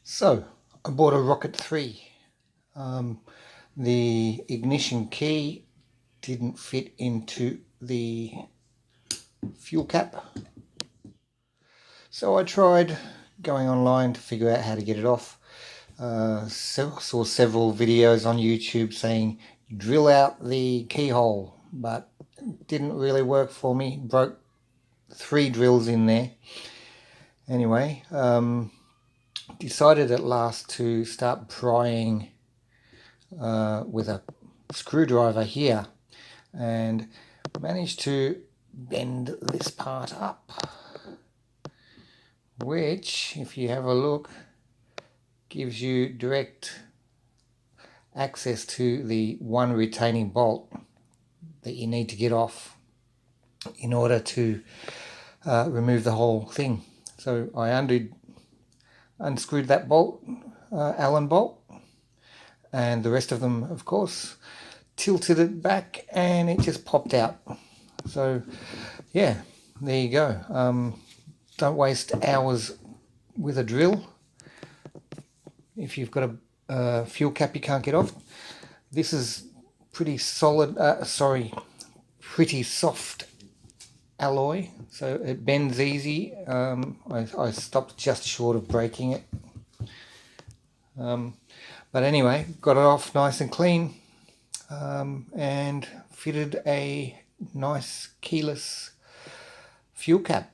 So I bought a Rocket 3. The ignition key didn't fit into the fuel cap, so I tried going online to figure out how to get it off. Saw several videos on YouTube saying drill out the keyhole, but it didn't really work for me. Broke 3 drills in there. Anyway, decided at last to start prying with a screwdriver here, and managed to bend this part up, which, if you have a look, gives you direct access to the one retaining bolt that you need to get off in order to remove the whole thing. So I unscrewed that bolt, Allen bolt, and the rest of them, of course, tilted it back and it just popped out. So yeah, there you go. Don't waste hours with a drill if you've got a fuel cap you can't get off. This is pretty solid, pretty soft alloy, so it bends easy. I stopped just short of breaking it. But anyway, got it off nice and clean, and fitted a nice keyless fuel cap.